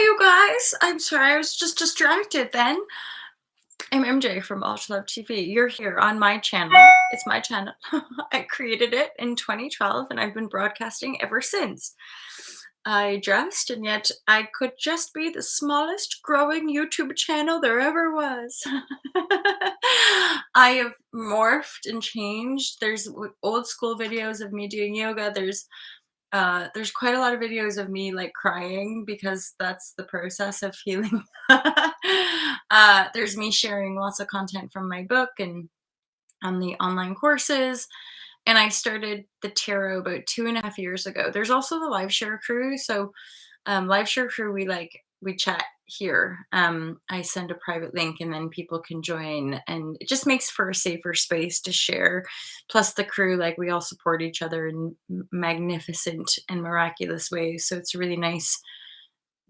Hi, you guys. I'm sorry, I was just distracted then. I'm MJ from Ultra Love TV. You're here on my channel. It's my channel. I created it in 2012 and I've been broadcasting ever since. I just, and yet I could just be the smallest growing YouTube channel there ever was. I have morphed and changed. There's old school videos of me doing yoga. There's quite a lot of videos of me like crying because that's the process of healing. There's me sharing lots of content from my book and on the online courses. And I started the tarot about 2.5 years ago. There's also the live share crew. So live share crew, we chat here. I send a private link and then people can join, and it just makes for a safer space to share. Plus the crew, like we all support each other in magnificent and miraculous ways. So it's really nice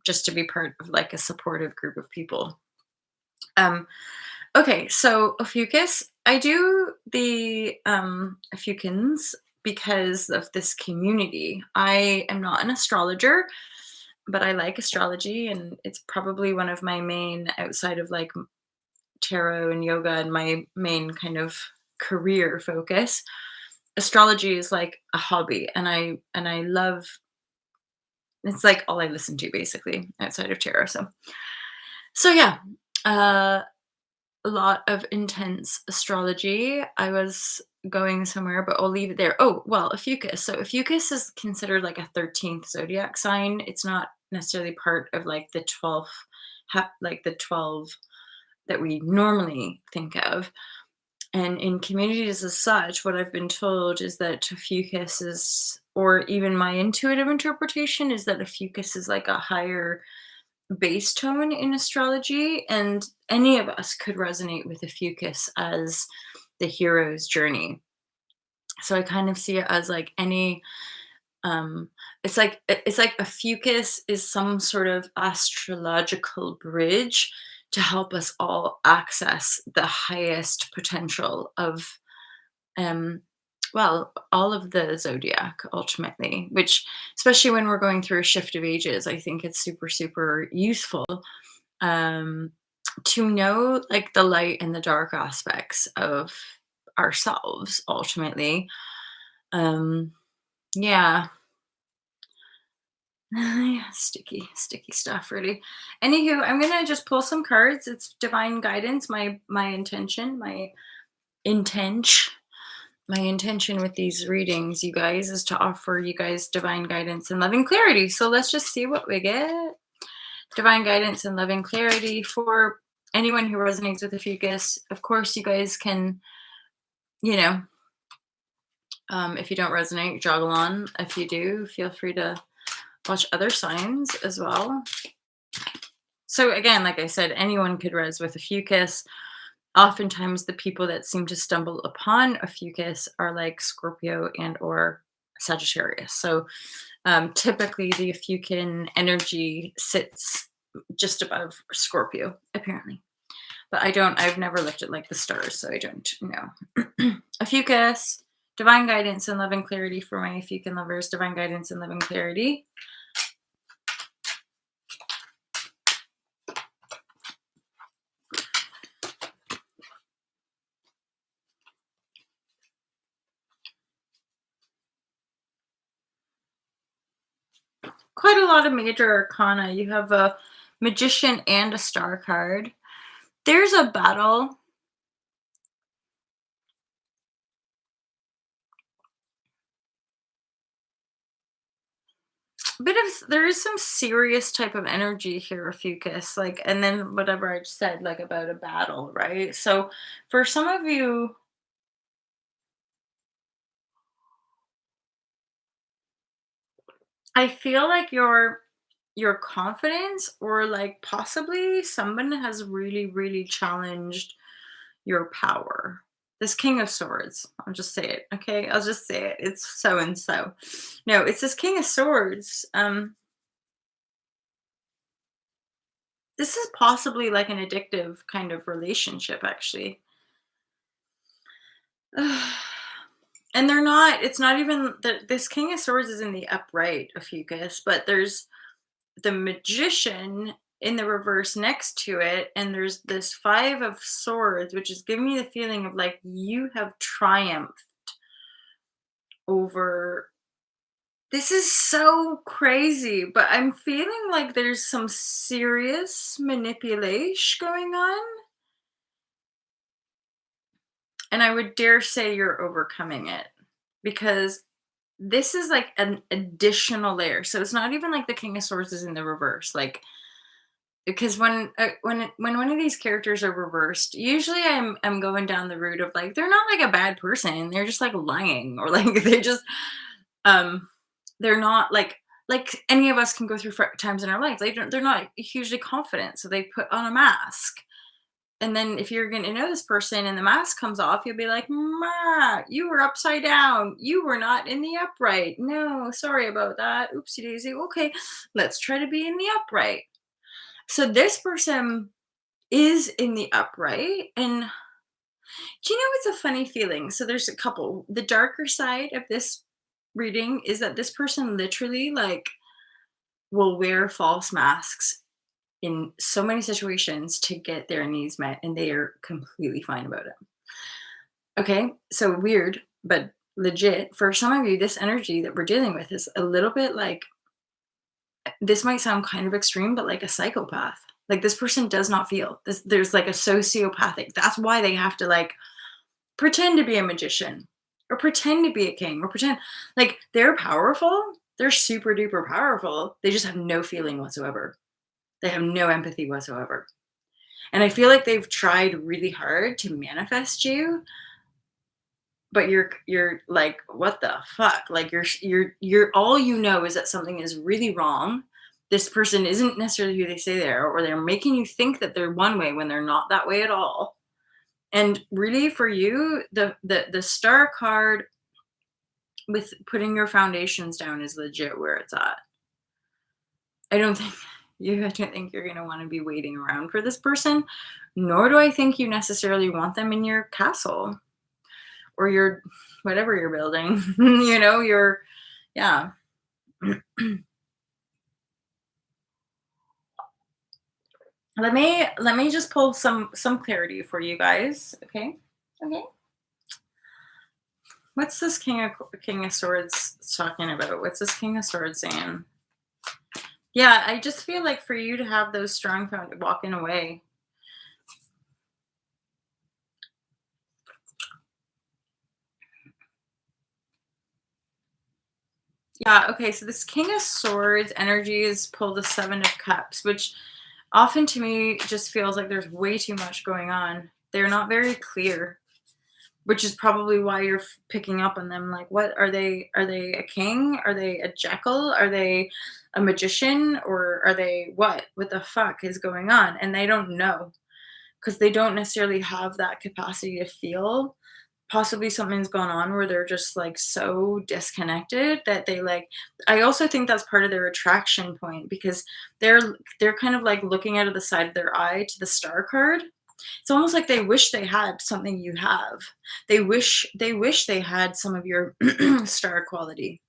just to be part of like a supportive group of people. Um, okay, so Ophiuchus, I do the Ophiuchans because of this community. I am not an astrologer, but I like astrology, and it's probably one of my main, outside of like tarot and yoga, and my main kind of career focus. Astrology is like a hobby, and I love. It's like all I listen to basically outside of tarot. So yeah, uh, a lot of intense astrology. I was going somewhere, but I'll leave it there. Oh, well, Ophiuchus. So Ophiuchus is considered like a 13th zodiac sign. It's not necessarily part of like the 12, like the 12 that we normally think of. And in communities as such, what I've been told is that Ophiuchus is, or even my intuitive interpretation is that Ophiuchus is like a higher base tone in astrology, and any of us could resonate with Ophiuchus as the hero's journey. So I kind of see it as like any um it's like Ophiuchus is some sort of astrological bridge to help us all access the highest potential of um well, all of the zodiac ultimately, which, especially when we're going through a shift of ages, I think it's super useful um, to know like the light and the dark aspects of ourselves ultimately. Um, yeah. Yeah, sticky stuff, really. Anywho, I'm gonna just pull some cards. It's divine guidance. My intention, intent, my intention with these readings, you guys, is to offer you guys divine guidance and loving clarity. So let's just see what we get. Divine guidance and loving clarity for anyone who resonates with the Ophiuchus. Of course, you guys can, you know, if you don't resonate, joggle on. If you do, feel free to watch other signs as well. So again, like I said, anyone could res with Ophiuchus. Oftentimes, the people that seem to stumble upon Ophiuchus are like Scorpio and or Sagittarius. So typically, the Ophiuchian energy sits just above Scorpio, apparently. But I've never looked at like the stars, so I don't know. Ophiuchus, divine guidance and love and clarity for my Ophiuchian lovers, divine guidance and love and clarity. Quite a lot of major arcana. You have a magician and a star card. There's a battle. There is some serious type of energy here, Ophiuchus, like, and then whatever I just said, like about a battle, right? So for some of you, I feel like your confidence, or like possibly someone has really challenged your power. This King of Swords. I'll just say it, okay? I'll just say it. It's so and so. No, it's this King of Swords. This is possibly like an addictive kind of relationship, actually. And they're not, it's not even, this King of Swords is in the upright, Ophiuchus, but there's the magician in the reverse next to it, and there's this 5 of swords, which is giving me the feeling of like you have triumphed over. This is so crazy, but I'm feeling like there's some serious manipulation going on, and I would dare say you're overcoming it because this is like an additional layer. So it's not even like the King of Swords is in the reverse, like because when one of these characters are reversed, usually I'm going down the route of like they're not like a bad person, they're just like lying or like they just um they're not like any of us can go through times in our life. They're not hugely confident, so they put on a mask. And then if you're going to know this person and the mask comes off, you'll be like, "Ma, you were upside down. You were not in the upright. No, sorry about that. Oopsie daisy. Okay, let's try to be in the upright." So this person is in the upright. And do you know it's a funny feeling? So there's a couple. The darker side of this reading is that this person literally like will wear false masks in so many situations to get their needs met, and they are completely fine about it. Okay, so weird, but legit. For some of you, this energy that we're dealing with is a little bit like this might sound kind of extreme, but like a psychopath. Like this person does not feel this. There's like a sociopathic. That's why they have to like pretend to be a magician or pretend to be a king or pretend like they're powerful. They're super duper powerful. They just have no feeling whatsoever. They have no empathy whatsoever. And I feel like they've tried really hard to manifest you, but you're like, what the fuck? Like you're all you know is that something is really wrong. This person isn't necessarily who they say they are, or they're making you think that they're one way when they're not that way at all. And really for you, the star card with putting your foundations down is legit where it's at. I don't think you're gonna want to be waiting around for this person, nor do I think you necessarily want them in your castle or your whatever you're building. Your yeah. Let me just pull some clarity for you guys. Okay. Okay. What's this King of Swords talking about? What's this King of Swords saying? Yeah, I just feel like for you to have those strong walking away. Yeah, okay, so this King of Swords energy is pulled the 7 of Cups, which often to me just feels like there's way too much going on. They're not very clear, which is probably why you're picking up on them. Like, what are they? Are they a king? Are they a jackal? Are they a magician? Or are they what? What the fuck is going on? And they don't know because they don't necessarily have that capacity to feel. Possibly something's gone on where they're just like so disconnected that they like. I also think that's part of their attraction point because they're kind of like looking out of the side of their eye to the star card. It's almost like they wish they had something you have. They wish they had some of your star quality,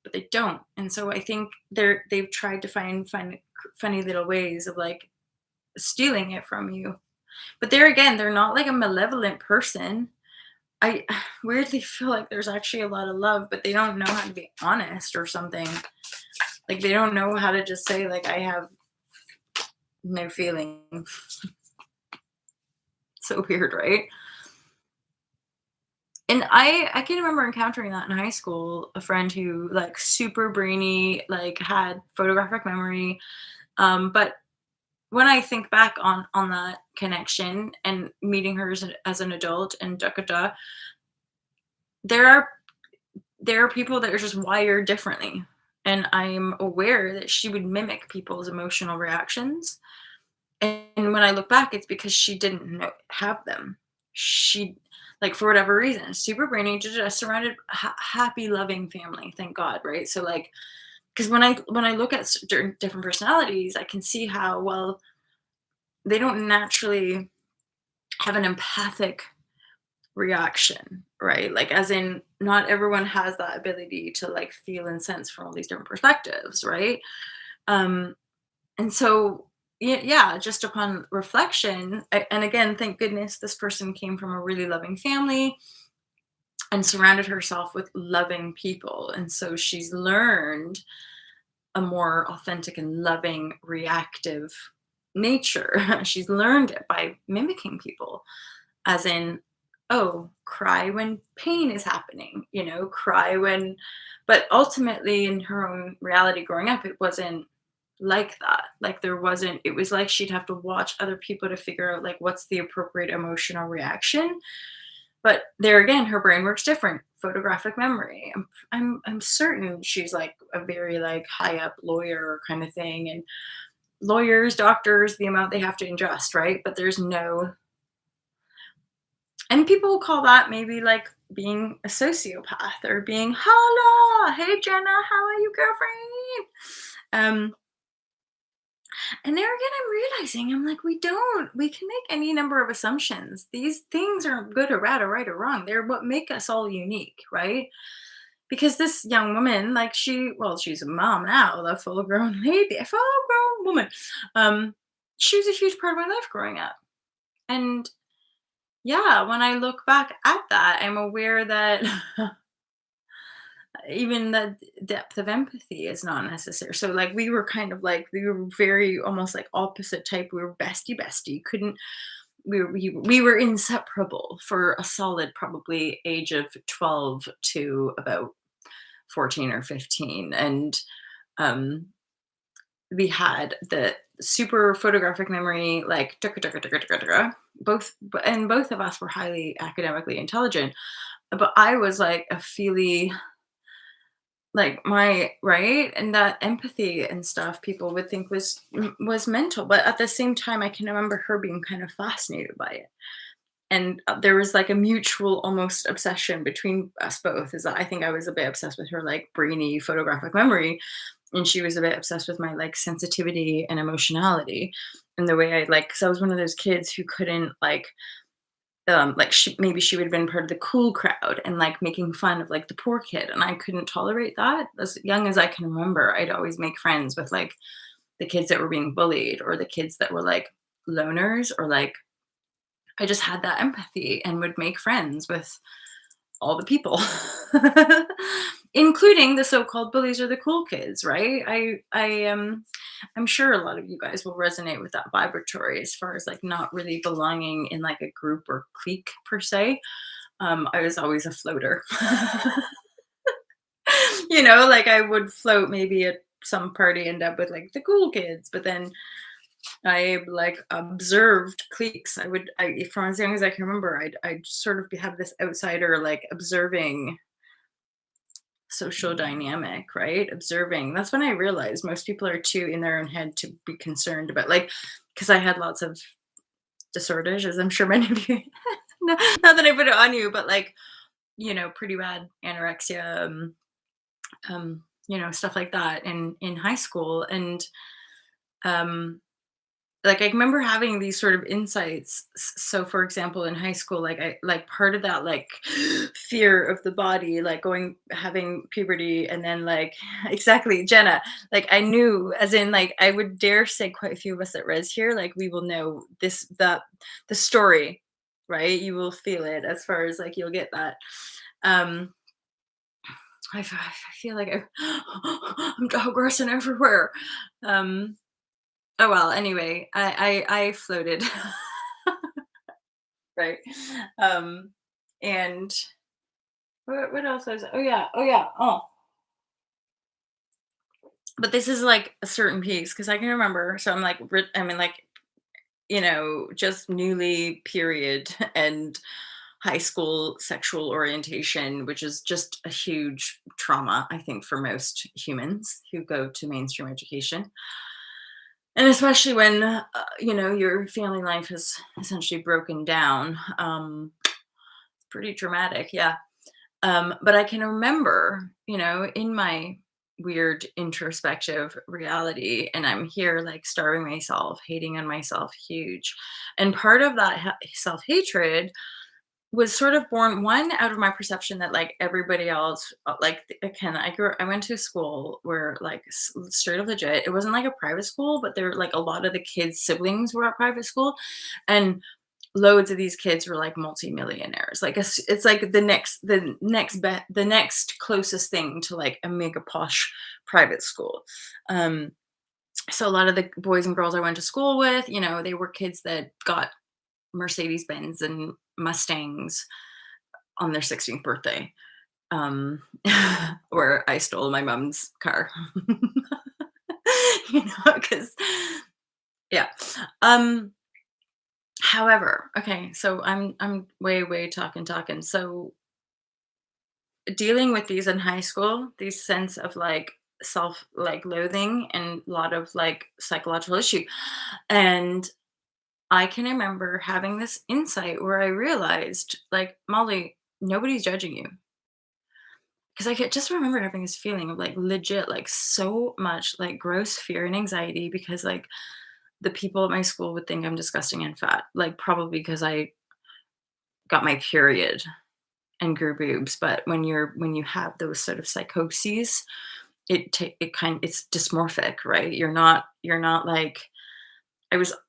but they don't. And so I think they've tried to find funny little ways of like stealing it from you. But there again, they're not like a malevolent person. I weirdly feel like there's actually a lot of love, but they don't know how to be honest or something. Like they don't know how to just say like I have no feeling. So weird, right? And I can remember encountering that in high school, a friend who like super brainy, like had photographic memory. But when I think back on that connection and meeting her as an adult and da da da, there are there are people that are just wired differently. And I'm aware that she would mimic people's emotional reactions. And when I look back, it's because she didn't have them. She, like, for whatever reason, super brainy, just surrounded happy, loving family. Thank God, right? So, like, because when I look at different personalities, I can see how well they don't naturally have an empathic reaction, right? Like, as in, not everyone has that ability to like feel and sense from all these different perspectives, right? Um, and so, yeah, just upon reflection, and again, thank goodness this person came from a really loving family and surrounded herself with loving people. And so she's learned a more authentic and loving, reactive nature. She's learned it by mimicking people, as in, oh, cry when pain is happening, cry when, but ultimately in her own reality growing up, it wasn't like that. Like there wasn't, it was like she'd have to watch other people to figure out like what's the appropriate emotional reaction. But there again, her brain works different. Photographic memory. I'm certain she's like a very like high up lawyer kind of thing, and lawyers, doctors, the amount they have to ingest, right? But there's no, and people will call that maybe like being a sociopath or being holla, hey Jenna, how are you, girlfriend? Um, and there again, I'm realizing I'm like, we can make any number of assumptions. These things aren't good or bad or right or wrong. They're what make us all unique, right? Because this young woman, like well, she's a mom now, the full grown lady, a full grown woman. Um, she was a huge part of my life growing up. And yeah, when I look back at that, I'm aware that even the depth of empathy is not necessary. So like we were kind of like we were very almost like opposite type. We were bestie. Couldn't we were inseparable for a solid probably age of 12 to about 14 or 15. And um we had the super photographic memory, like both, and both of us were highly academically intelligent. But I was like a feely, like my right, and that empathy and stuff people would think was mental, but at the same time I can remember her being kind of fascinated by it. And there was like a mutual almost obsession between us both, is that I think I was a bit obsessed with her like brainy photographic memory, and she was a bit obsessed with my like sensitivity and emotionality, and the way I like, because I was one of those kids who couldn't like maybe she would have been part of the cool crowd and like making fun of like the poor kid, and I couldn't tolerate that. As young as I can remember, I'd always make friends with like the kids that were being bullied or the kids that were like loners, or like I just had that empathy and would make friends with all the people, including the so-called bullies or the cool kids, right? I'm sure a lot of you guys will resonate with that vibratory as far as like not really belonging in like a group or clique per se. I was always a floater. Like I would float maybe at some party, end up with like the cool kids, but then I like observed cliques. From as young as I can remember, I'd sort of have this outsider like observing social dynamic, right? Observing. That's when I realized most people are too in their own head to be concerned about, like, because I had lots of disorders, as I'm sure many of you. Not that I put it on you, but like, pretty bad anorexia, stuff like that in high school, and um like I remember having these sort of insights. So for example, in high school, like I like part of that like fear of the body, like going having puberty, and then like exactly, Jenna, like I knew, as in like I would dare say quite a few of us at res here, like we will know this, that the story, right? You will feel it, as far as like you'll get that. um I feel like I'm digressing everywhere. um Oh, well, anyway, I floated, right? Um, and what else was, but this is like a certain piece because I can remember. So I'm like, I mean, like, just newly period and high school sexual orientation, which is just a huge trauma, I think, for most humans who go to mainstream education. And especially when, your family life is essentially broken down. Pretty dramatic, yeah. But I can remember, in my weird introspective reality, and I'm here like starving myself, hating on myself huge. And part of that self hatred was sort of born, one, out of my perception that, like, everybody else, again, I went to a school where, like, straight up legit, it wasn't like a private school, but there, like, a lot of the kids' siblings were at private school, and loads of these kids were, like, multimillionaires. Like, it's like the next closest thing to, like, a mega posh private school. Um, so a lot of the boys and girls I went to school with, they were kids that got Mercedes Benz and Mustangs on their 16th birthday, um, where I stole my mom's car. Because yeah. Um, However, okay, so I'm way talking. So dealing with these in high school, these sense of like self like loathing and a lot of like psychological issue. And I can remember having this insight where I realized, like, Molly, nobody's judging you. Because I could just remember having this feeling of like legit, like so much like gross fear and anxiety because like the people at my school would think I'm disgusting and fat, like probably because I got my period and grew boobs. But when you have those sort of psychoses, it's dysmorphic, right? You're not like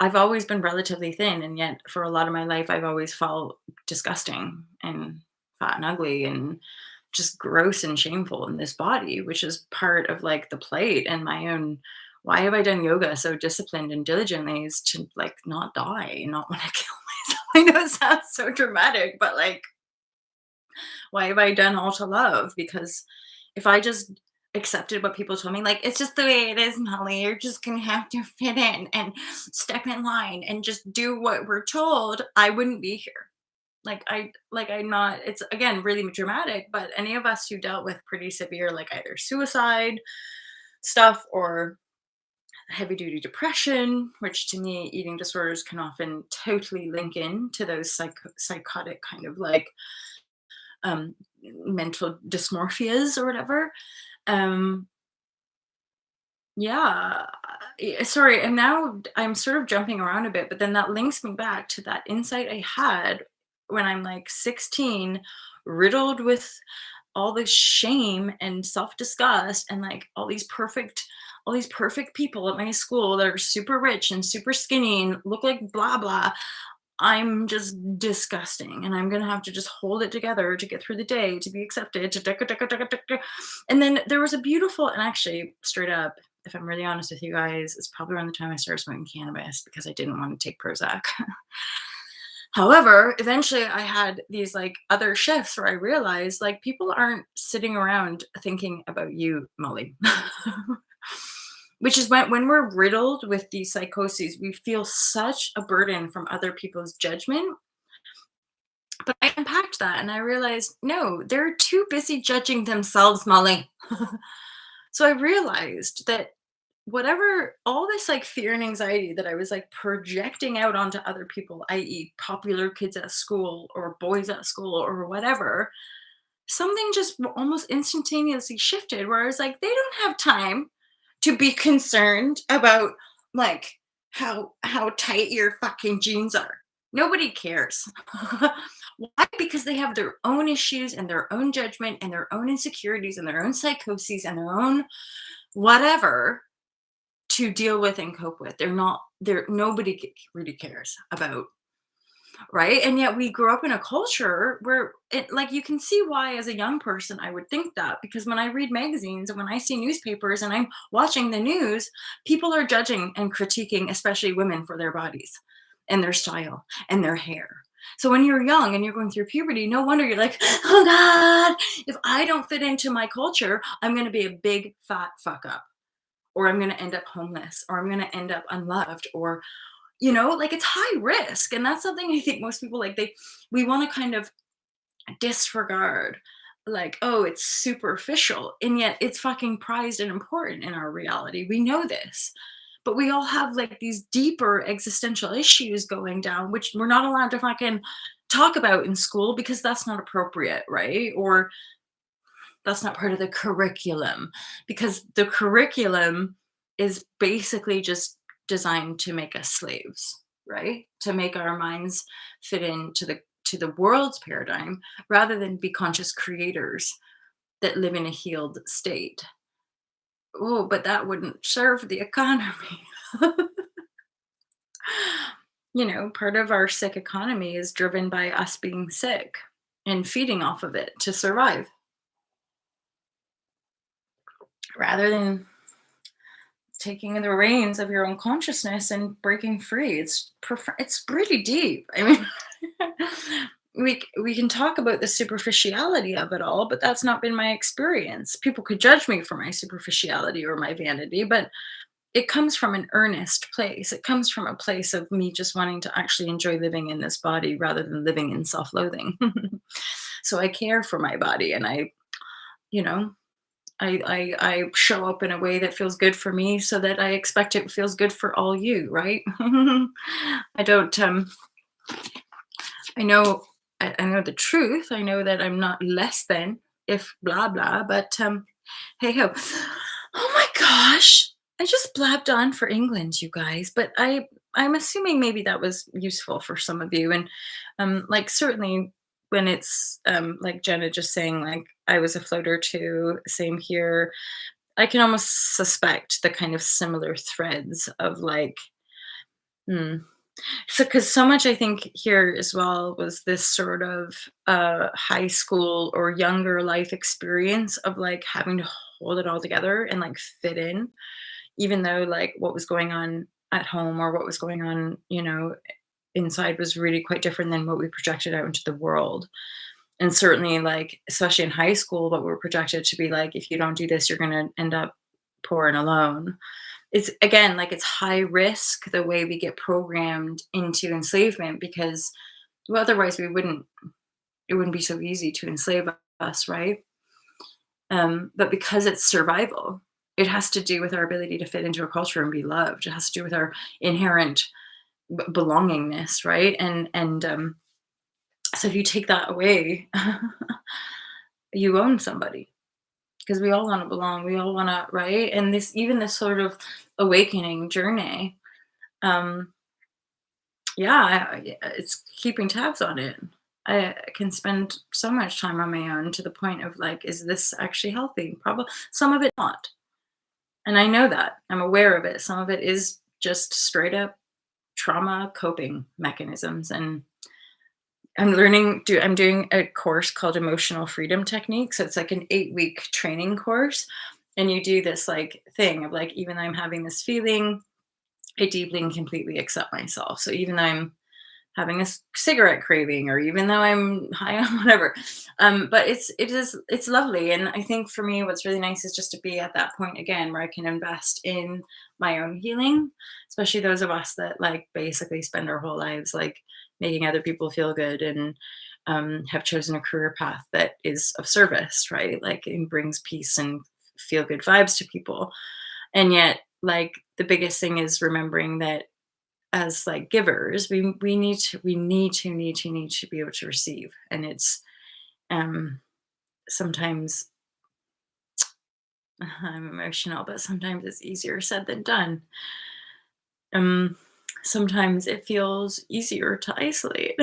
I've always been relatively thin, and yet for a lot of my life, I've always felt disgusting and fat and ugly and just gross and shameful in this body, which is part of like the plate and my own. Why have I done yoga so disciplined and diligently is to like not die and not want to kill myself. I know it sounds so dramatic, but like, why have I done all to love? Because if I just accepted what people told me, like, it's just the way it is, Molly, you're just gonna have to fit in and step in line and just do what we're told, I wouldn't be here. I'm not, it's again really dramatic, but any of us who dealt with pretty severe, like either suicide stuff or heavy duty depression, which to me, eating disorders can often totally link in to those psychotic kind of like um, mental dysmorphias or whatever. Um, yeah, sorry. And now I'm sort of jumping around a bit, but then that links me back to that insight I had when I'm like 16, riddled with all this shame and self-disgust and like all these perfect people at my school that are super rich and super skinny and look like blah blah. I'm just disgusting, and I'm gonna have to just hold it together to get through the day, to be accepted, to and then there was a beautiful, and actually, straight up, if I'm really honest with you guys, it's probably around the time I started smoking cannabis because I didn't want to take Prozac. However, eventually I had these like other shifts where I realized like people aren't sitting around thinking about you, Molly. Which is when we're riddled with these psychoses, we feel such a burden from other people's judgment. But I unpacked that and I realized, no, they're too busy judging themselves, Molly. So I realized that whatever all this like fear and anxiety that I was like projecting out onto other people, i.e., popular kids at school or boys at school or whatever, something just almost instantaneously shifted where I was like, they don't have time to be concerned about like how tight your fucking jeans are. Nobody cares. Why? Because they have their own issues and their own judgment and their own insecurities and their own psychoses and their own whatever to deal with and cope with. Nobody really cares about, right? And yet we grew up in a culture where it, like, you can see why as a young person I would think that, because when I read magazines and when I see newspapers and I'm watching the news, people are judging and critiquing especially women for their bodies and their style and their hair. So when you're young and you're going through puberty, no wonder you're like, oh god, if I don't fit into my culture, I'm going to be a big fat fuck up, or I'm going to end up homeless, or I'm going to end up unloved, or like, it's high risk. And that's something I think most people, like, we want to kind of disregard, like, oh, it's superficial, and yet it's fucking prized and important in our reality. We know this, but we all have like these deeper existential issues going down which we're not allowed to fucking talk about in school because that's not appropriate, right? Or that's not part of the curriculum, because the curriculum is basically just designed to make us slaves, right? To make our minds fit into to the world's paradigm rather than be conscious creators that live in a healed state. Oh, but that wouldn't serve the economy. Part of our sick economy is driven by us being sick and feeding off of it to survive rather than taking the reins of your own consciousness and breaking free. It's pretty deep. I mean, we can talk about the superficiality of it all, but that's not been my experience. People could judge me for my superficiality or my vanity, but it comes from an earnest place. It comes from a place of me just wanting to actually enjoy living in this body rather than living in self-loathing. So I care for my body, and you know, I show up in a way that feels good for me so that I expect it feels good for all you, right? I don't I know the truth. I know that I'm not less than if blah blah, but hey ho. Oh my gosh. I just blabbed on for England, you guys, but I'm assuming maybe that was useful for some of you. And like certainly when it's like Jenna just saying like I was a floater too, same here. I can almost suspect the kind of similar threads of like, hmm. So, because so much I think here as well was this sort of high school or younger life experience of like having to hold it all together and like fit in, even though like what was going on at home or what was going on, inside was really quite different than what we projected out into the world. And certainly, like, especially in high school, what we're projected to be like, if you don't do this, you're going to end up poor and alone. It's again like it's high risk the way we get programmed into enslavement because well, otherwise it wouldn't be so easy to enslave us, right? But because it's survival, it has to do with our ability to fit into a culture and be loved. It has to do with our inherent belongingness, right? And so if you take that away, you own somebody because we all want to belong. We all want to, right? And this even this sort of awakening journey, um, yeah, it's keeping tabs on it. I can spend so much time on my own to the point of like, is this actually healthy? Probably some of it not. And I know that. I'm aware of it. Some of it is just straight up trauma coping mechanisms. And I'm doing a course called Emotional Freedom Techniques. So it's like an 8-week training course. And you do this like thing of like, even though I'm having this feeling, I deeply and completely accept myself. So even though I'm having a cigarette craving or even though I'm high on whatever. But it's lovely. And I think for me, what's really nice is just to be at that point again where I can invest in my own healing, especially those of us that like basically spend our whole lives like making other people feel good and have chosen a career path that is of service, right? Like it brings peace and feel good vibes to people. And yet, like the biggest thing is remembering that as like givers we need to be able to receive, and it's sometimes I'm emotional, but sometimes it's easier said than done. um Sometimes it feels easier to isolate.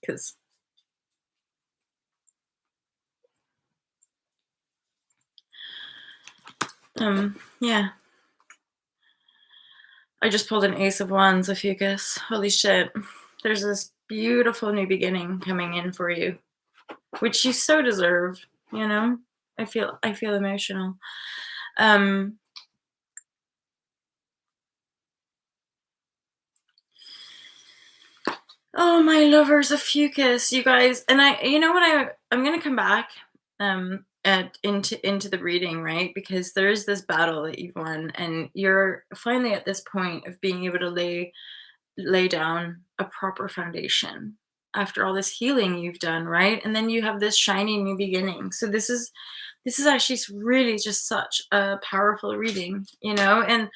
Because yeah, I just pulled an ace of wands, ophiuchus. Holy shit, there's this beautiful new beginning coming in for you, which you so deserve, you know. I feel emotional. um Oh, my lovers of fucus, you guys. And you know what, I'm gonna come back at into the reading, right? Because there is this battle that you've won, and you're finally at this point of being able to lay down a proper foundation after all this healing you've done, right? And then you have this shiny new beginning. So this is actually really just such a powerful reading, you know? And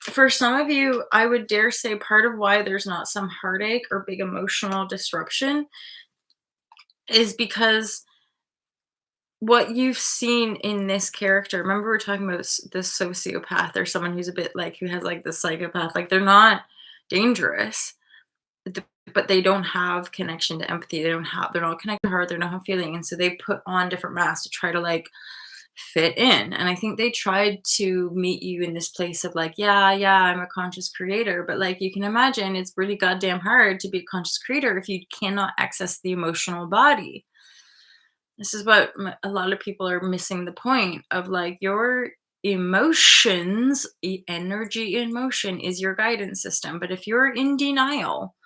for some of you, I would dare say part of why there's not some heartache or big emotional disruption is because what you've seen in this character, remember we are talking about this sociopath or someone who's a bit like who has like the psychopath, like they're not dangerous, th- but they don't have connection to empathy. They're not connected to heart. They don't have feeling, and so they put on different masks to try to like fit in. And I think they tried to meet you in this place of like, yeah, yeah, I'm a conscious creator, but like you can imagine, it's really goddamn hard to be a conscious creator if you cannot access the emotional body. This is what a lot of people are missing the point of like your emotions, energy in motion is your guidance system. But if you're in denial,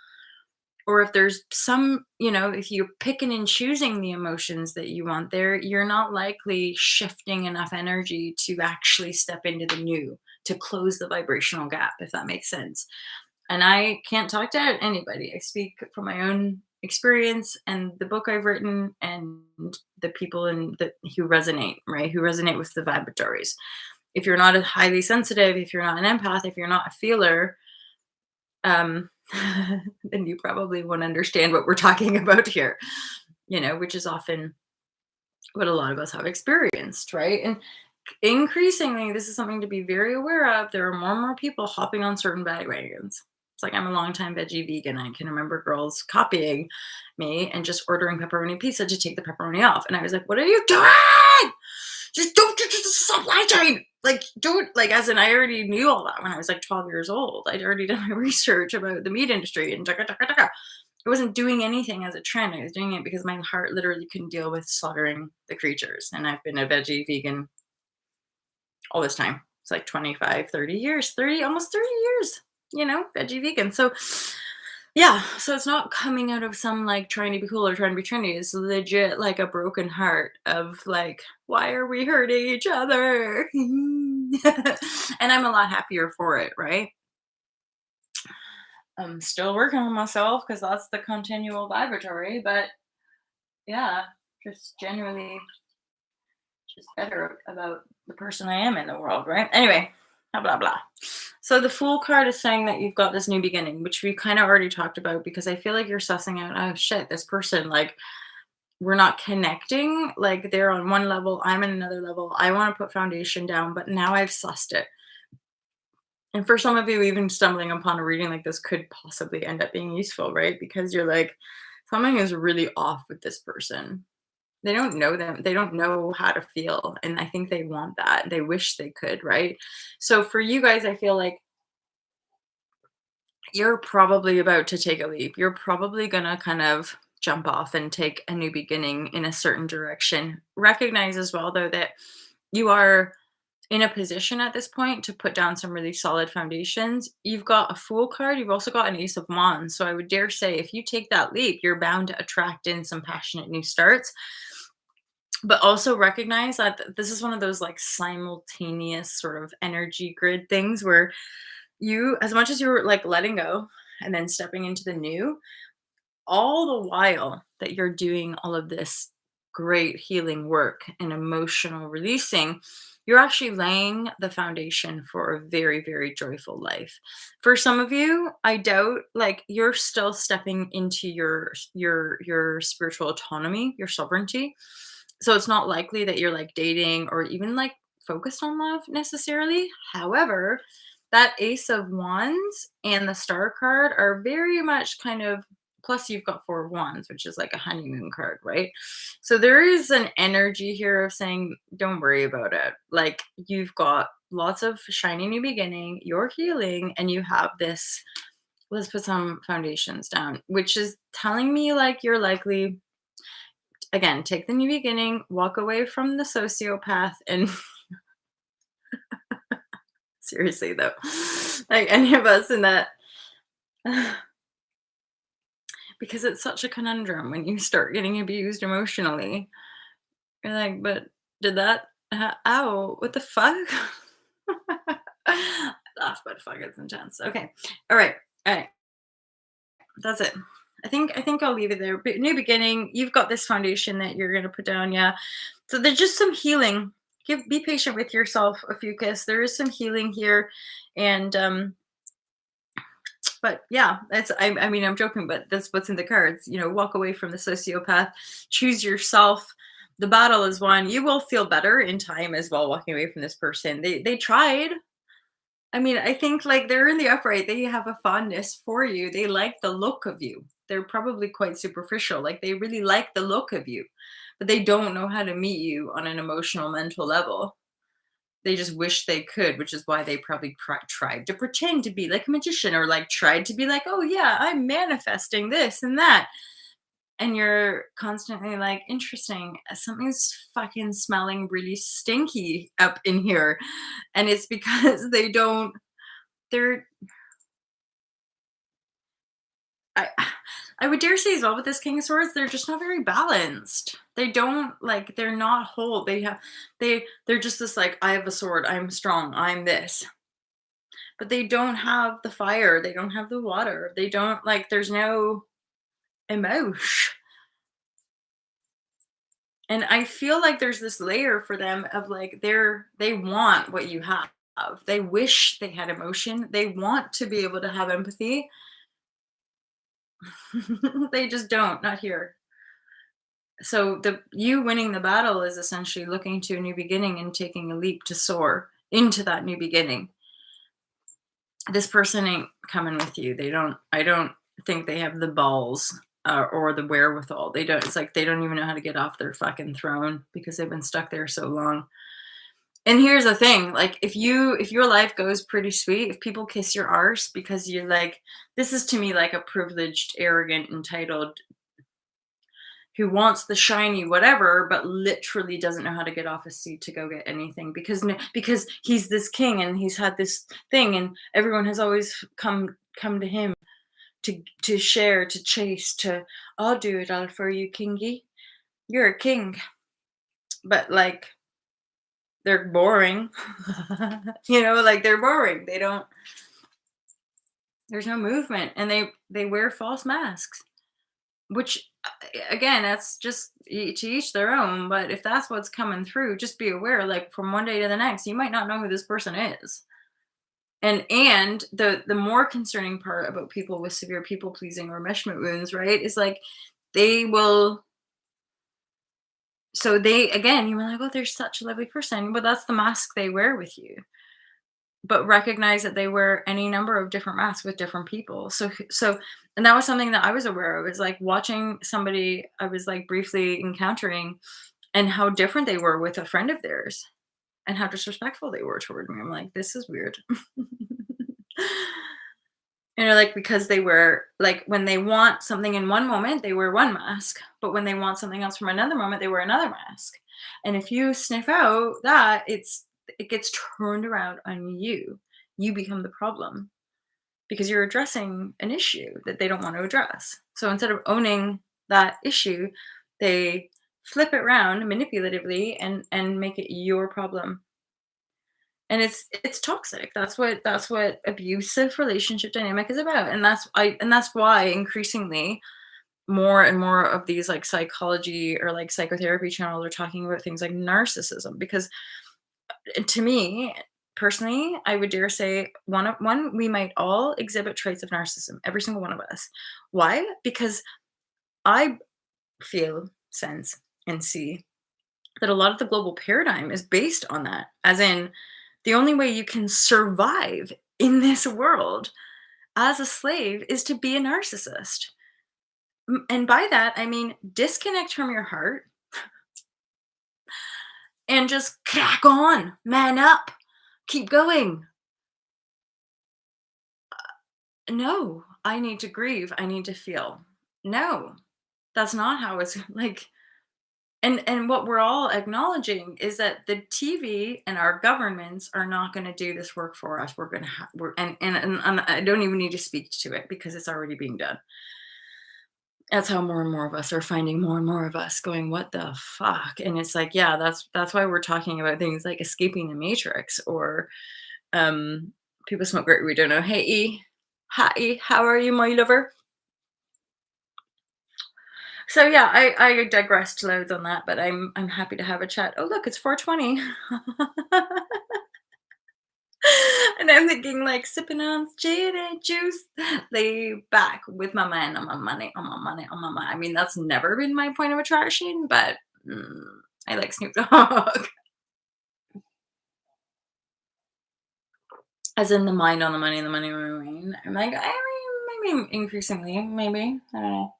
or if there's some, if you're picking and choosing the emotions that you want there, you're not likely shifting enough energy to actually step into the new, to close the vibrational gap, if that makes sense. And I can't talk to anybody. I speak from my own experience and the book I've written and the people who resonate, right? Who resonate with the vibratories. If you're not a highly sensitive, if you're not an empath, if you're not a feeler, um, then you probably won't understand what we're talking about here, which is often what a lot of us have experienced, right? And increasingly, this is something to be very aware of. There are more and more people hopping on certain bandwagons. It's like I'm a longtime veggie vegan. I can remember girls copying me and just ordering pepperoni pizza to take the pepperoni off. And I was like, what are you doing? Just don't do the supply chain. Like, don't, like, as in, I already knew all that when I was like 12 years old. I'd already done my research about the meat industry and taka, taka, taka. I wasn't doing anything as a trend. I was doing it because my heart literally couldn't deal with slaughtering the creatures. And I've been a veggie vegan all this time. It's like 25, 30 years, 30, almost 30 years, veggie vegan. So yeah, so it's not coming out of some like trying to be cool or trying to be trendy. It's legit like a broken heart of like, why are we hurting each other? And I'm a lot happier for it, right? I'm still working on myself because that's the continual vibratory, but yeah, just generally just better about the person I am in the world, right? Anyway, blah blah blah. So the Fool card is saying that you've got this new beginning, which we kind of already talked about because I feel like you're sussing out, oh shit, this person, like we're not connecting. Like they're on one level, I'm in another level. I want to put foundation down, but now I've sussed it. And for some of you, even stumbling upon a reading like this could possibly end up being useful, right? Because you're like, something is really off with this person. They don't know them. They don't know how to feel. And I think they want that. They wish they could, right? So for you guys, I feel like you're probably about to take a leap. You're probably going to kind of jump off and take a new beginning in a certain direction. Recognize as well, though, that you are in a position at this point to put down some really solid foundations. You've got a Fool card. You've also got an Ace of Wands. So I would dare say if you take that leap, you're bound to attract in some passionate new starts. But also recognize that this is one of those like simultaneous sort of energy grid things where you, as much as you're like letting go and then stepping into the new, all the while that you're doing all of this great healing work and emotional releasing, you're actually laying the foundation for a very, very joyful life. For some of you, I doubt like you're still stepping into your spiritual autonomy, your sovereignty. So it's not likely that you're like dating or even like focused on love necessarily. However, that Ace of Wands and the Star card are very much kind of, plus you've got Four of Wands, which is like a honeymoon card, right? So there is an energy here of saying, don't worry about it. Like you've got lots of shiny new beginning, you're healing, and you have this, let's put some foundations down, which is telling me like you're likely, again, take the new beginning, walk away from the sociopath, and seriously though, like any of us in that, because it's such a conundrum when you start getting abused emotionally. You're like, but did that, ow, what the fuck? I laugh, but fuck, it's intense. Okay, all right, that's it. I think I'll leave it there. But new beginning. You've got this foundation that you're gonna put down, yeah. So there's just some healing. Be patient with yourself, Ophiuchus. There is some healing here, and but yeah, I mean I'm joking, but that's what's in the cards. Walk away from the sociopath, choose yourself, The battle is won. You will feel better in time as well walking away from this person. They tried. I mean, I think, like, they're in the upright, they have a fondness for you, they like the look of you. They're probably quite superficial, like, they really like the look of you, but they don't know how to meet you on an emotional, mental level. They just wish they could, which is why they probably tried to pretend to be like a magician, or, like, tried to be like, "Oh, yeah, I'm manifesting this and that." And you're constantly like, "Interesting, something's fucking smelling really stinky up in here." And it's because they're I I would dare say as well with this King of Swords, they're just not very balanced. They don't, like, they're not whole. They're just this, like, "I have a sword, I'm strong, I'm this." But they don't have the fire, they don't have the water, they don't, like, there's no emotion. And I feel like there's this layer for them of, like, they want what you have. They wish they had emotion. They want to be able to have empathy. They just don't, not here. So the you winning the battle is essentially looking to a new beginning and taking a leap to soar into that new beginning. This person ain't coming with you. I don't think they have the balls, or the wherewithal. They don't, it's like they don't even know how to get off their fucking throne because they've been stuck there so long. And here's the thing, like, if your life goes pretty sweet, if people kiss your arse because you're like, this is to me like a privileged, arrogant, entitled, who wants the shiny whatever, but literally doesn't know how to get off a seat to go get anything because because he's this king and he's had this thing and everyone has always come to him to share, to chase, to, "I'll do it all for you, kingy. You're a king." But, like, they're boring. Like, they're boring. They don't There's no movement, and they wear false masks, which, again, that's just to each their own, but if that's what's coming through, just be aware, like, from one day to the next, you might not know who this person is. And the more concerning part about people with severe people pleasing or enmeshment wounds, right, is, like, they will so they again, you're like, "Oh, they're such a lovely person," but that's the mask they wear with you. But recognize that they wear any number of different masks with different people. And that was something that I was aware of, is, like, watching somebody I was, like, briefly encountering, and how different they were with a friend of theirs, and how disrespectful they were toward me. I'm like, "This is weird." Like, because they wear, like, when they want something in one moment, they wear one mask, but when they want something else from another moment, they wear another mask. And if you sniff out that, it gets turned around on you. You become the problem because you're addressing an issue that they don't want to address. So instead of owning that issue, they flip it around manipulatively and make it your problem. And it's toxic. That's what abusive relationship dynamic is about. And that's why increasingly more and more of these, like, psychology or, like, psychotherapy channels are talking about things like narcissism, because to me personally, I would dare say one, we might all exhibit traits of narcissism, every single one of us. Why? Because I feel, sense, and see that a lot of the global paradigm is based on that. As in, the only way you can survive in this world as a slave is to be a narcissist. And by that, I mean disconnect from your heart and just crack on, man up, keep going. No, I need to grieve, I need to feel. No, that's not how it's like. And what we're all acknowledging is that the TV and our governments are not going to do this work for us. We're going to we're and I don't even need to speak to it because it's already being done. That's how more and more of us are finding more and more of us going, "What the fuck?" And it's like, yeah, that's why we're talking about things like escaping the matrix, or um people smoke great we don't know. Hey E, hi E, how are you, my lover? So yeah, I digressed loads on that, but I'm happy to have a chat. Oh look, it's 4:20. And I'm thinking, like, sipping on gin and juice, lay back with my man on my money, on my money, on my money. I mean, that's never been my point of attraction, but I like Snoop Dogg. As in the mind on the money, the money on the mind. I'm like, I mean, maybe increasingly, maybe. I don't know.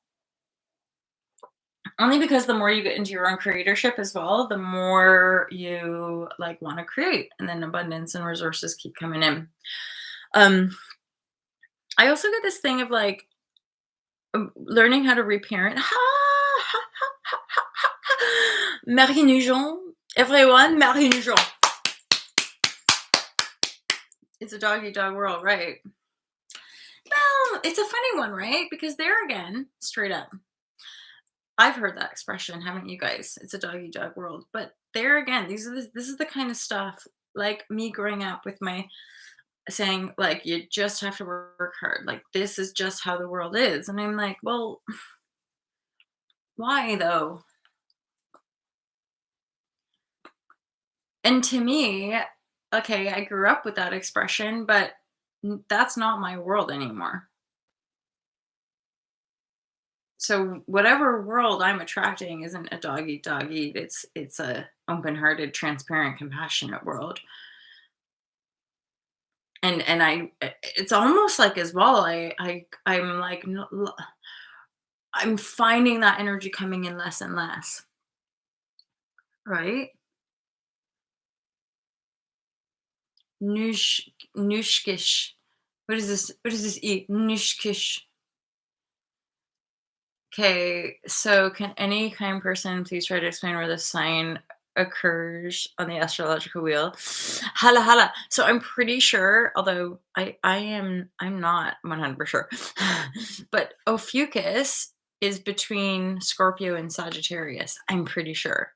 Only because the more you get into your own creatorship as well, the more you like want to create, and then abundance and resources keep coming in. Um, I also get this thing of like learning how to reparent. Marie Nugent, everyone, Marie Nugent. It's a dog eat dog world, right? Well, it's a funny one, right? Because there again, straight up, I've heard that expression, haven't you guys? It's a dog eat dog world. But there again, this is the kind of stuff like me growing up with my saying like you just have to work hard. Like this is just how the world is. And I'm like, well, why though? And to me, okay, I grew up with that expression, but that's not my world anymore. So whatever world I'm attracting isn't a dog eat dog eat. It's a open-hearted, transparent, compassionate world. And it's almost like as well I'm like I'm finding that energy coming in less and less, right? Nush Nushkish. What is this? What does this eat? Nushkish. Okay, so can any kind person please try to explain where the sign occurs on the astrological wheel? Hala hala. So I'm pretty sure, although I'm not 100% sure, but Ophiuchus is between Scorpio and Sagittarius. I'm pretty sure,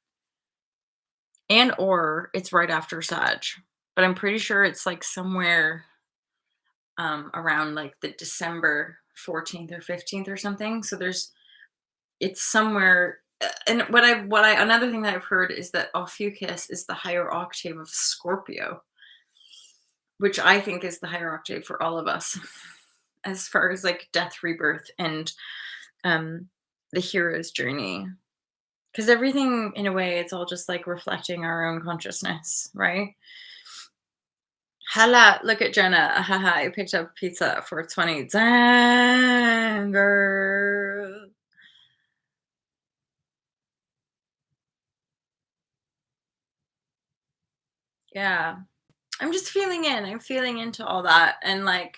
and or it's right after Sag, but I'm pretty sure it's like somewhere around like the December 14th or 15th or something. So it's somewhere and what I another thing that I've heard is that Ophiuchus is the higher octave of Scorpio, which I think is the higher octave for all of us as far as like death, rebirth, and um the hero's journey. Because everything in a way it's all just like reflecting our own consciousness, right? Hala, look at Jenna. Haha, I picked up pizza for 20. Dang, girl. Yeah. I'm just feeling in. I'm feeling into all that. And like,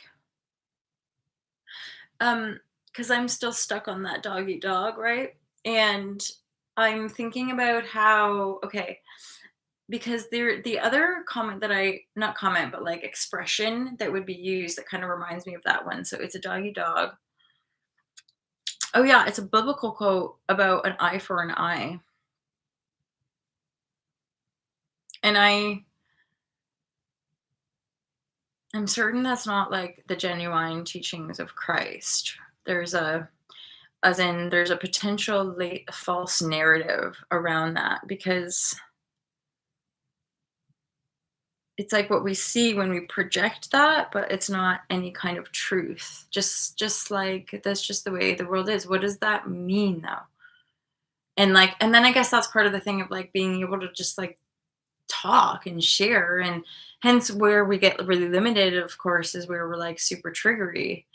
because I'm still stuck on that dog eat dog, right? And I'm thinking about how, okay, because the other comment that I not comment, but like expression that would be used that kind of reminds me of that one. So it's a dog eat dog. Oh yeah, it's a biblical quote about an eye for an eye. And I'm certain that's not like the genuine teachings of Christ. There's a as in there's a potentially false narrative around that because it's like what we see when we project that, but it's not any kind of truth. Just like that's just the way the world is. What does that mean though? And then I guess that's part of the thing of like being able to just like talk and share and hence where we get really limited of course is where we're like super triggery.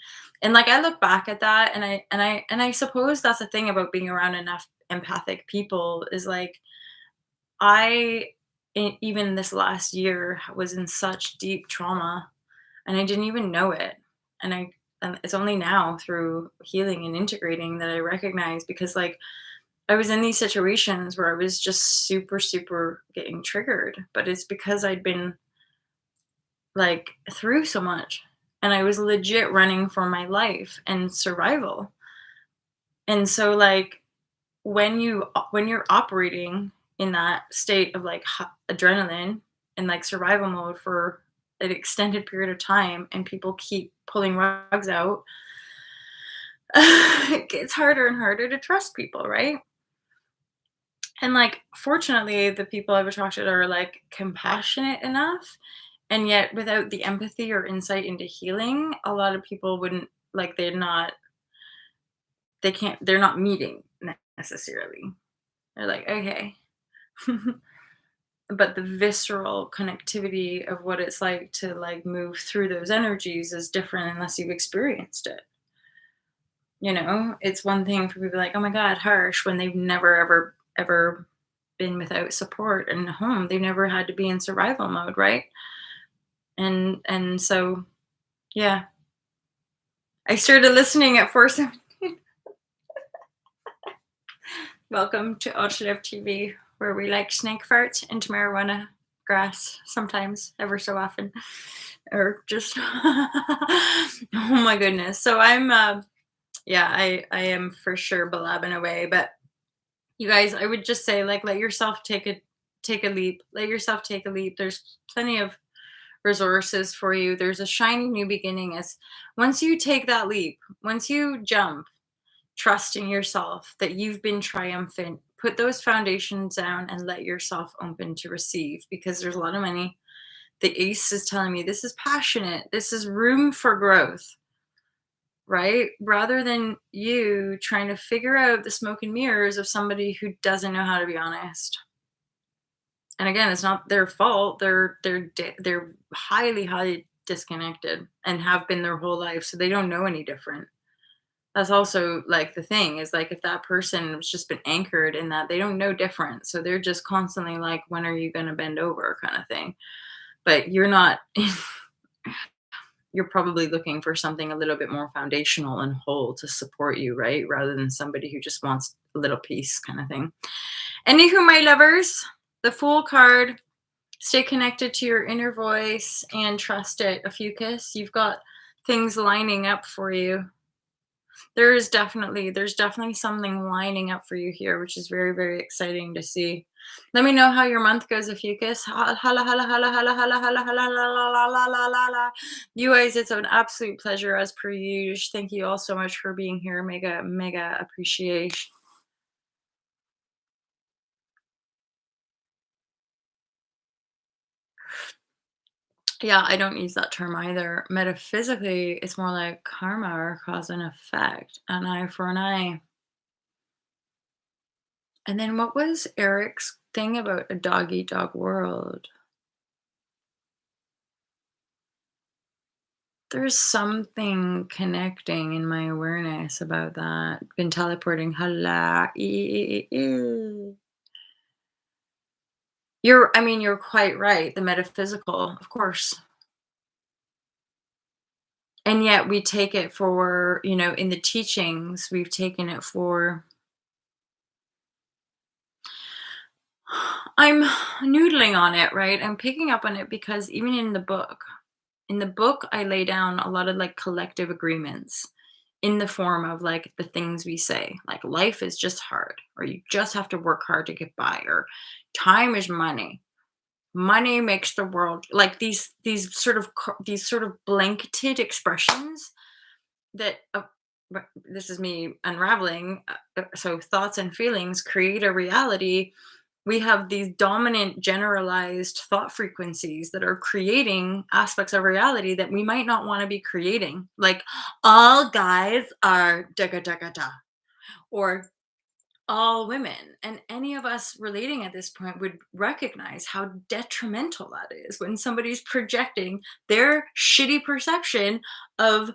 And like I look back at that and I suppose that's the thing about being around enough empathic people is like even this last year was in such deep trauma and I didn't even know it. And it's only now through healing and integrating that I recognize because like I was in these situations where I was just super, super getting triggered, but it's because I'd been like through so much and I was legit running for my life and survival. And so like when you're operating in that state of like adrenaline and like survival mode for an extended period of time and people keep pulling rugs out, it gets harder and harder to trust people, right? And like fortunately the people I've attracted are like compassionate enough and yet without the empathy or insight into healing a lot of people wouldn't like they're not meeting necessarily. They're like okay But the visceral connectivity of what it's like to like move through those energies is different unless you've experienced it. It's one thing for people like, oh my God, harsh, when they've never ever been without support in a home. They've never had to be in survival mode, right? And so yeah. I started listening at 4:17. Welcome to Alternative TV, where we like snake farts into marijuana grass sometimes, ever so often, or just oh my goodness. So yeah, I am for sure blabbing away, but you guys, I would just say like let yourself take a leap. Let yourself take a leap. There's plenty of resources for you. There's a shiny new beginning as once you take that leap, once you jump, trust in yourself that you've been triumphant. Put those foundations down and let yourself open to receive because there's a lot of money. The ace is telling me this is passionate. This is room for growth, right? Rather than you trying to figure out the smoke and mirrors of somebody who doesn't know how to be honest. And again, it's not their fault. They're highly disconnected and have been their whole life, so they don't know any different. That's also like the thing is like if that person has just been anchored in that they don't know different. So they're just constantly like, when are you gonna bend over kind of thing. But you're not you're probably looking for something a little bit more foundational and whole to support you, right? Rather than somebody who just wants a little piece kind of thing. Anywho, my lovers, the Fool card, stay connected to your inner voice and trust it. OPHIUCHUS, you've got things lining up for you. There's definitely something lining up for you here, which is very, very exciting to see. Let me know how your month goes, OPHIUCHUS. Holla, holla, holla, holla, holla, holla, holla, holla, la, la, la, la, la, la. You guys, it's an absolute pleasure as per usual. Thank you all so much for being here. Mega, mega appreciation. Yeah, I don't use that term either. Metaphysically, it's more like karma or cause and effect, an eye for an eye. And then what was Eric's thing about a dog eat dog world? There's something connecting in my awareness about that. Been teleporting. Hala. You're quite right. The metaphysical, of course. And yet we take it for, in the teachings, we've taken it for. I'm noodling on it, right? I'm picking up on it because even in the book, I lay down a lot of like collective agreements in the form of like the things we say, like life is just hard, or you just have to work hard to get by, or time is money. Money makes the world like these sort of blanketed expressions that but this is me unraveling. So thoughts and feelings create a reality. We have these dominant generalized thought frequencies that are creating aspects of reality that we might not want to be creating, like all guys are da da da da, or all women. And any of us relating at this point would recognize how detrimental that is when somebody's projecting their shitty perception of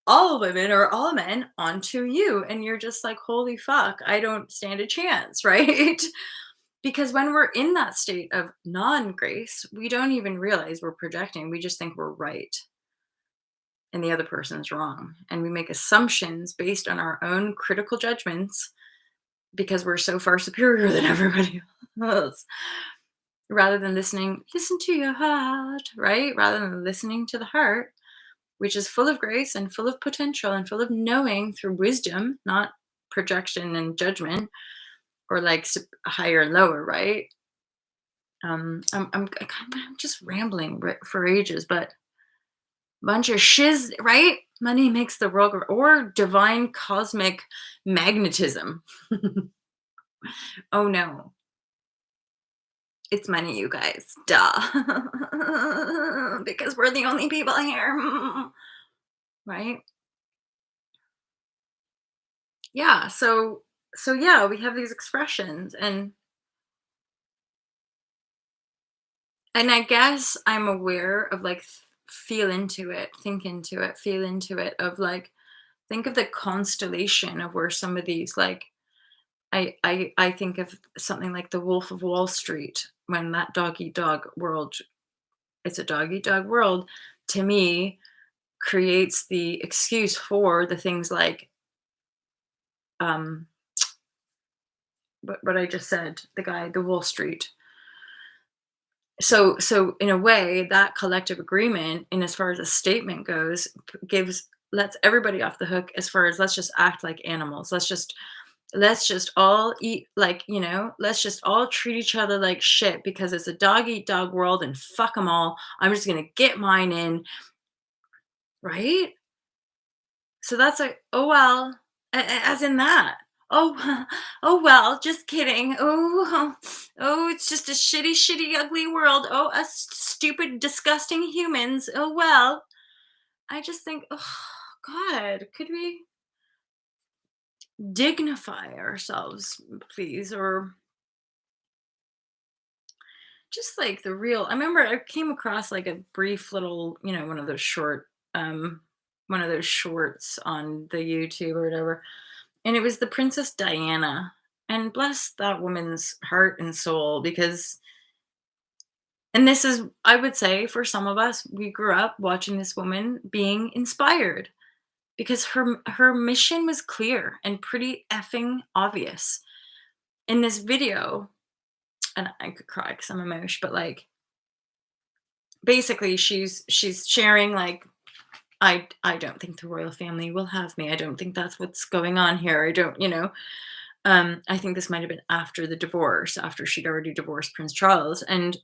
all women or all men onto you. And you're just like, holy fuck, I don't stand a chance, right? Because when we're in that state of non grace, we don't even realize we're projecting. We just think we're right and the other person's wrong. And we make assumptions based on our own critical judgments because we're so far superior than everybody else. Rather than listen to your heart, right? Rather than listening to the heart, which is full of grace and full of potential and full of knowing through wisdom, not projection and judgment, or like higher and lower, right? I'm just rambling for ages, but bunch of shiz, right? Money makes the world or divine cosmic magnetism. Oh no, it's money, you guys. Duh. Because we're the only people here. Right? Yeah. So yeah, we have these expressions, and And I guess I'm aware of, like, feel into it, think into it, feel into it, of, like, think of the constellation of where some of these, like, I think of something like The Wolf of Wall Street, when that dog eat dog world, it's a dog eat dog world, to me, creates the excuse for the things like, um, what I just said, the guy, the Wall Street. So in a way, that collective agreement, in as far as a statement goes, gives lets everybody off the hook as far as, let's just act like animals. Let's just all eat, like, let's just all treat each other like shit because it's a dog eat dog world, and fuck them all. I'm just gonna get mine in, right? So that's like, oh well, as in that. Oh, oh well, just kidding. Oh, oh, it's just a shitty, shitty, ugly world. Oh, us stupid, disgusting humans. Oh well. I just think, oh God, could we dignify ourselves, please? Or just like the real, I remember I came across like a brief little, one of those one of those shorts on the YouTube or whatever. And it was the Princess Diana. And bless that woman's heart and soul, because, and this is, I would say, for some of us, we grew up watching this woman being inspired because her mission was clear and pretty effing obvious. In this video, and I could cry because I'm emotional, but like, basically she's sharing like, I don't think the royal family will have me. I don't think that's what's going on here. I don't, I think this might have been after the divorce, after she'd already divorced Prince Charles. And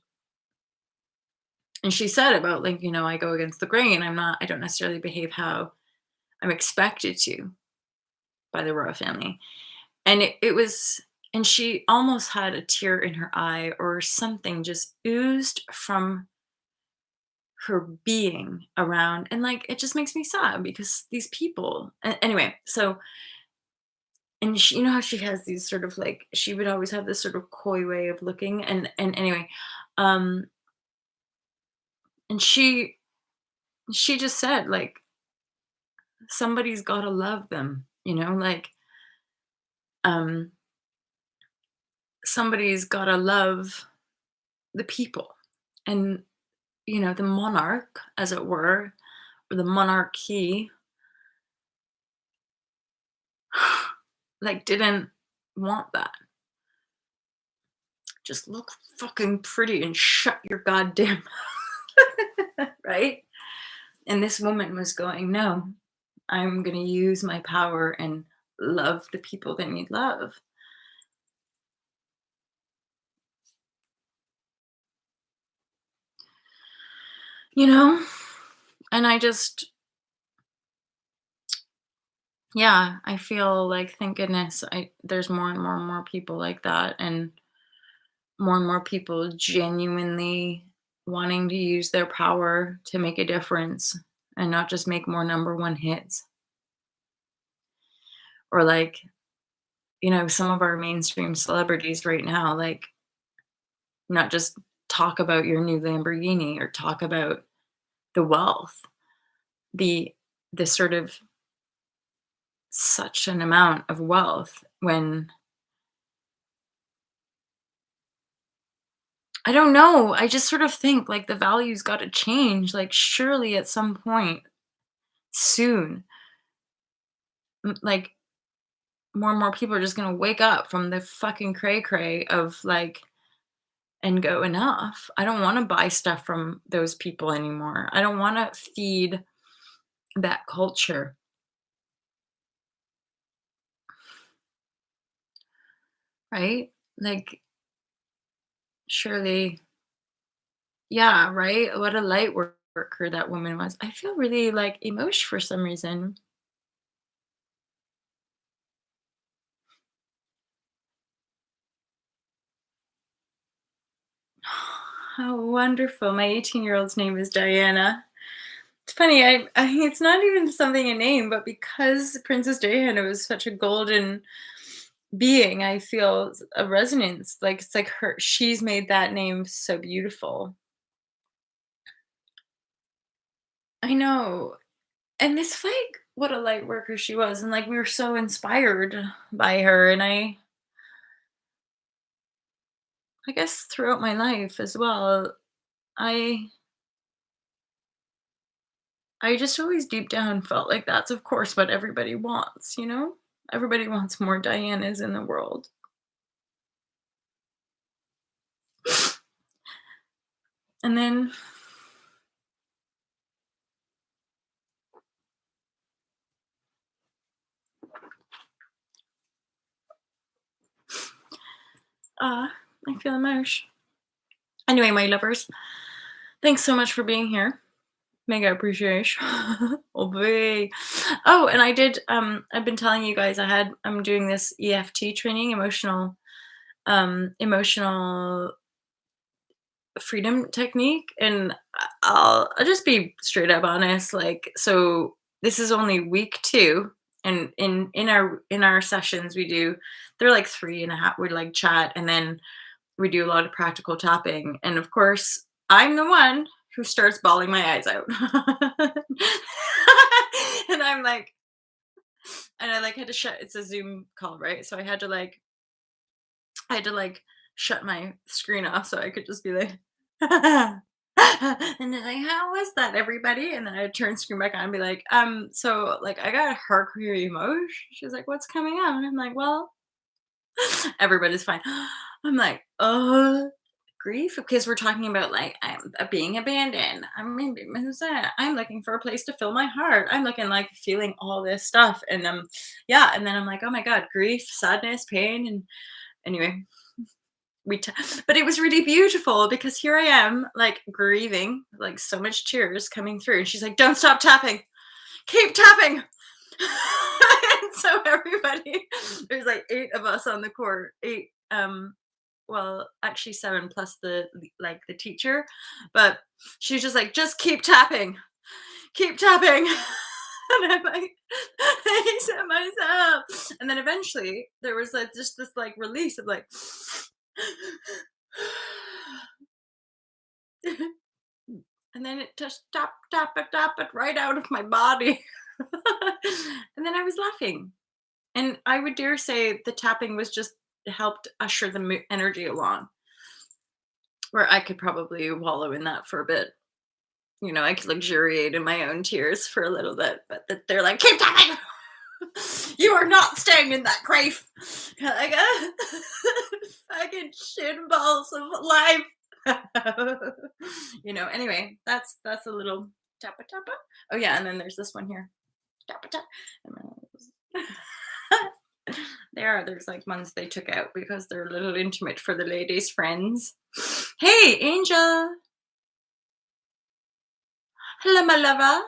she said about, like, I go against the grain. I don't necessarily behave how I'm expected to by the royal family. And it was, and she almost had a tear in her eye or something just oozed from her being around. And like, it just makes me sad because these people, anyway, so, and she, how she has these sort of like, she would always have this sort of coy way of looking, and anyway, um and she just said like, somebody's got to love them, like, um somebody's got to love the people. And the monarch, as it were, or the monarchy, like, didn't want that. Just look fucking pretty and shut your goddamn right? And this woman was going, no, I'm going to use my power and love the people that need love. You know? And I just, yeah, I feel like, thank goodness, there's more and more and more people like that, and more people genuinely wanting to use their power to make a difference and not just make more number one hits. Or like, some of our mainstream celebrities right now, like, not just talk about your new Lamborghini or talk about the wealth, the sort of such an amount of wealth, when I don't know, I just sort of think like the value's got to change, like, surely at some point soon, like, more and more people are just gonna wake up from the fucking cray cray of like, and go, enough. I don't want to buy stuff from those people anymore. I don't want to feed that culture, right? Like, surely, yeah, right? What a light worker that woman was. I feel really like emotional for some reason. How wonderful. My 18-year-old's name is Diana. It's funny, it's not even something a name, but because Princess Diana was such a golden being, I feel a resonance. Like, it's like she's made that name so beautiful. I know. And it's like what a light worker she was, and like we were so inspired by her. And I guess throughout my life as well, I I just always deep down felt like that's of course what everybody wants, you know? Everybody wants more Dianas in the world. And then I feel emotion. Anyway, my lovers, thanks so much for being here. Mega appreciation. Oh, boy. Oh, and I've been telling you guys I'm doing this EFT training, emotional freedom technique. And I'll just be straight up honest. Like, so this is only week 2. And in our sessions they're like 3.5, we like chat, and then we do a lot of practical tapping. And of course, I'm the one who starts bawling my eyes out. And I'm like, and I like had to shut, it's a Zoom call, right? So I had to like shut my screen off so I could just be like, and then like, how was that, everybody? And then I'd turn screen back on and be like, so like I got a hardcore emotion. She's like, what's coming out? And I'm like, well, everybody's fine. I'm like, grief, because we're talking about like I'm being abandoned. I'm looking for a place to fill my heart. I'm looking like feeling all this stuff, and yeah, and then I'm like, oh my god, grief, sadness, pain, and anyway, but it was really beautiful because here I am like grieving, like so much tears coming through, and she's like, don't stop tapping, keep tapping. And so everybody, there's like 8 of us on the court, 8, well, actually 7 plus the teacher, but she's just like, just keep tapping, keep tapping. And I'm like, I said myself. And then eventually there was like just this like release of like, and then it just tap it right out of my body. And then I was laughing. And I would dare say the tapping was just helped usher the energy along, where I could probably wallow in that for a bit. You know, I could luxuriate in my own tears for a little bit, but they're like, keep tapping. You are not staying in that grave. Like, fucking shit balls of life. You know, anyway, that's a little tappa tappa. Oh yeah, and then there's this one here. Tappa tap. There's like ones they took out because they're a little intimate for the ladies' friends. Hey, Angel. Hello, my lover.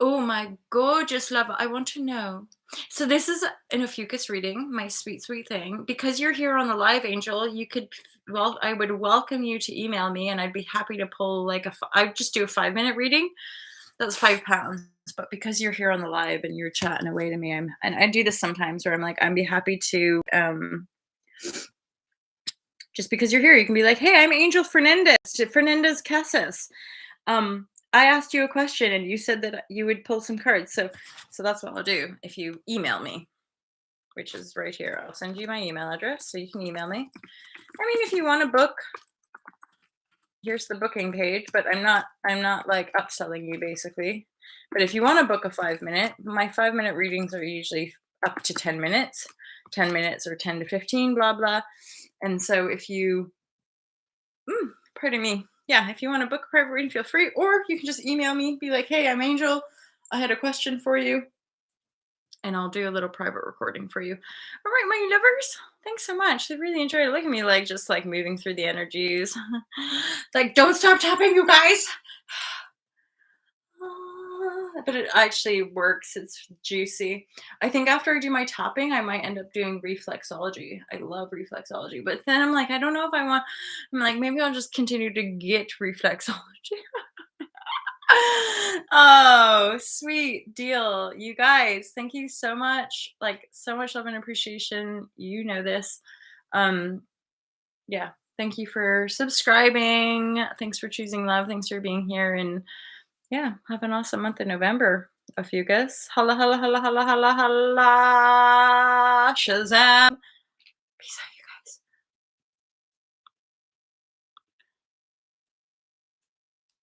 Oh, my gorgeous lover. I want to know. So this is an OPHIUCHUS reading, my sweet, sweet thing. Because you're here on the live, Angel, you could, well, I would welcome you to email me, and I'd be happy to pull like I'd just do a 5-minute reading. That's £5. But because you're here on the live and you're chatting away to me, and I do this sometimes where I'm like, I'd be happy to, just because you're here, you can be like, hey, I'm Angel Fernandez Casas. I asked you a question and you said that you would pull some cards. So that's what I'll do if you email me, which is right here. I'll send you my email address so you can email me. I mean, if you want to book, here's the booking page, but I'm not like upselling you basically. But if you want to book a 5-minute, my 5-minute readings are usually up to 10 minutes, 10 minutes or 10 to 15, blah, blah. And so if you, pardon me, yeah, if you want to book a private reading, feel free, or you can just email me, be like, hey, I'm Angel. I had a question for you, and I'll do a little private recording for you. All right, my lovers, thanks so much. They really enjoyed it. Look at me, like, just like moving through the energies. Like, don't stop tapping, you guys. But it actually works. It's juicy. I think after I do my tapping, I might end up doing reflexology. I love reflexology, but then I'm like, I don't know if I want. I'm like, maybe I'll just continue to get reflexology. Oh, sweet deal. You guys, thank you so much. Like, so much love and appreciation. You know this. Yeah. Thank you for subscribing. Thanks for choosing love. Thanks for being here. And yeah, have an awesome month of November. OPHIUCHUS. Holla, holla, holla, holla, holla, holla. Shazam. Peace out.